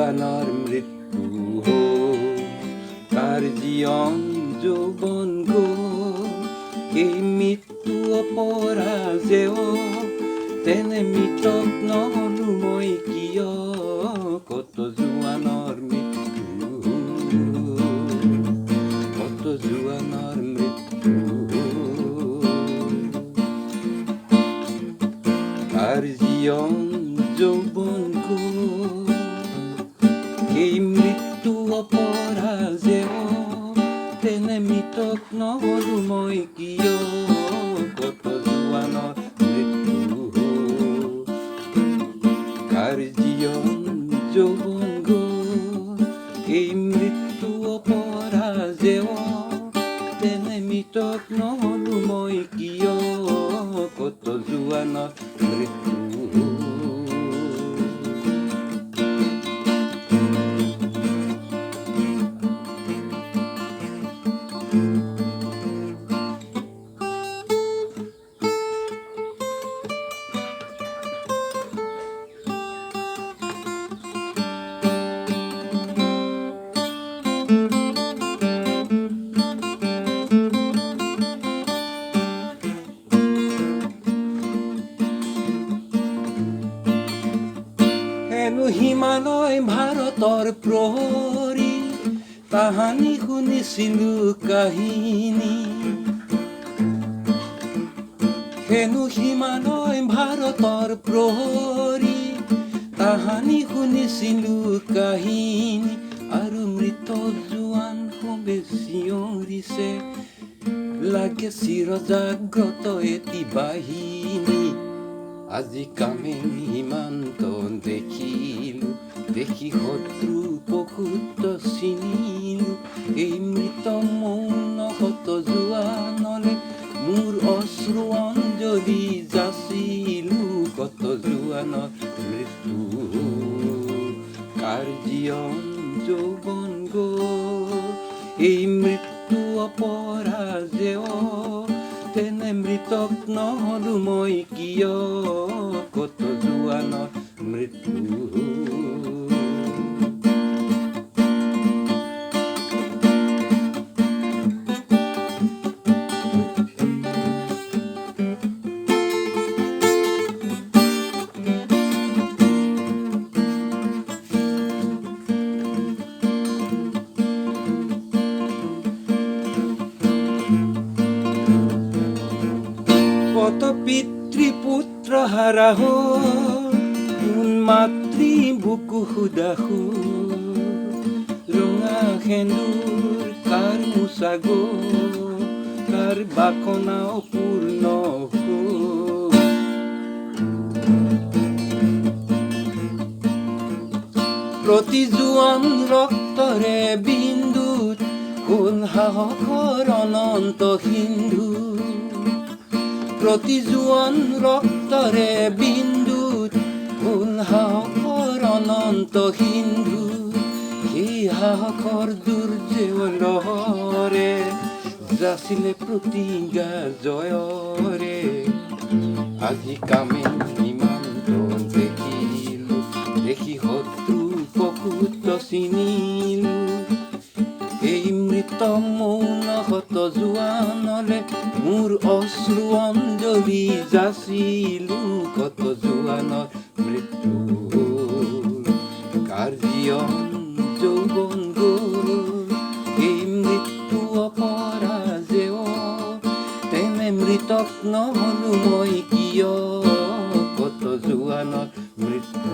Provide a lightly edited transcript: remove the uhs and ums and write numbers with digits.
জোৱানৰ মৃত্যু হ'ল, কাৰ জীৱন যৌৱন গ'ল, এই মৃত্যু অপৰাজেয়, তেনে মৃতক নহলো মই কিয়, কত জোৱানৰ মৃত্যু, কত জোৱানৰ মৃত্যু। কাৰ জীৱন যৌৱন গ'ল, এই মৃত্যু অপৰাজেয়, তেনে মৃতক নহলো মই কিয়, কত জোৱানৰ মৃত্যু। কাৰ জীৱন যৌৱন গ'ল, এই মৃত্যু অপৰাজেয়, তেনে মৃতক নহলো মই কিয়, কত জোৱানৰ মৃত্যু। হেনো হিমালয় ভাৰতৰ প্ৰহৰী, তাহানি শুনিছিলো কাহিনী। হেনো হিমালয় ভাৰতৰ প্ৰহৰী, তাহানি শুনিছিলো কাহিনী। আৰু মৃত জোৱান সবে চিঞৰিছে, লাগে চিৰজাগ্ৰত এটি বাহিনী। আজি কামেং সীমান্ত দেখিলো, দেখি শত্ৰু পশুত চিনিলো। এই মৃত মৌন শত জোৱানলে মোৰ অশ্ৰু অঞ্জলি যাচিলো, কত জোৱানৰ মৃত্যু। কাৰ জীৱন যৌৱন গ'ল, এই মৃত্যু অপৰাজেয়, তেনে মৃতক নহলো মই কিয়, কত জোৱানৰ মৃত্যু। কত পিতৃ পুত্ৰ হাৰা হ'ল, কোন মাতৃ বুকু সুদা হ'ল। ৰঙা সেন্দুৰ কাৰ মোচা গ'ল, কাৰ বাসনা অপূৰ্ণ হ'ল। প্ৰতি জোৱান ৰক্তৰে বিন্দুত হ'ল সাহসৰ অনন্ত সিন্ধু। প্ৰতি জোৱান ৰক্তৰে বিন্দুত হ'ল সাহসৰ অনন্ত সিন্ধু। সেই সাহসৰ দুৰ্জয় লহৰে যাচিলে প্ৰতিজ্ঞা জয়ৰে। আজি কামেং সীমান্ত দেখিলো, দেখি শত্ৰু পশুত চিনিলো। এই মৃত মৌন শত জোৱানলে মোৰ অশ্ৰু অঞ্জলি যাচিলো, কত জোৱানৰ মৃত্যু। কাৰ জীৱন যৌৱন গ'ল, এই মৃত্যু অপৰাজেয়, তেনে মৃতক নহলো মই কিয়, কত জোৱানৰ মৃত্যু।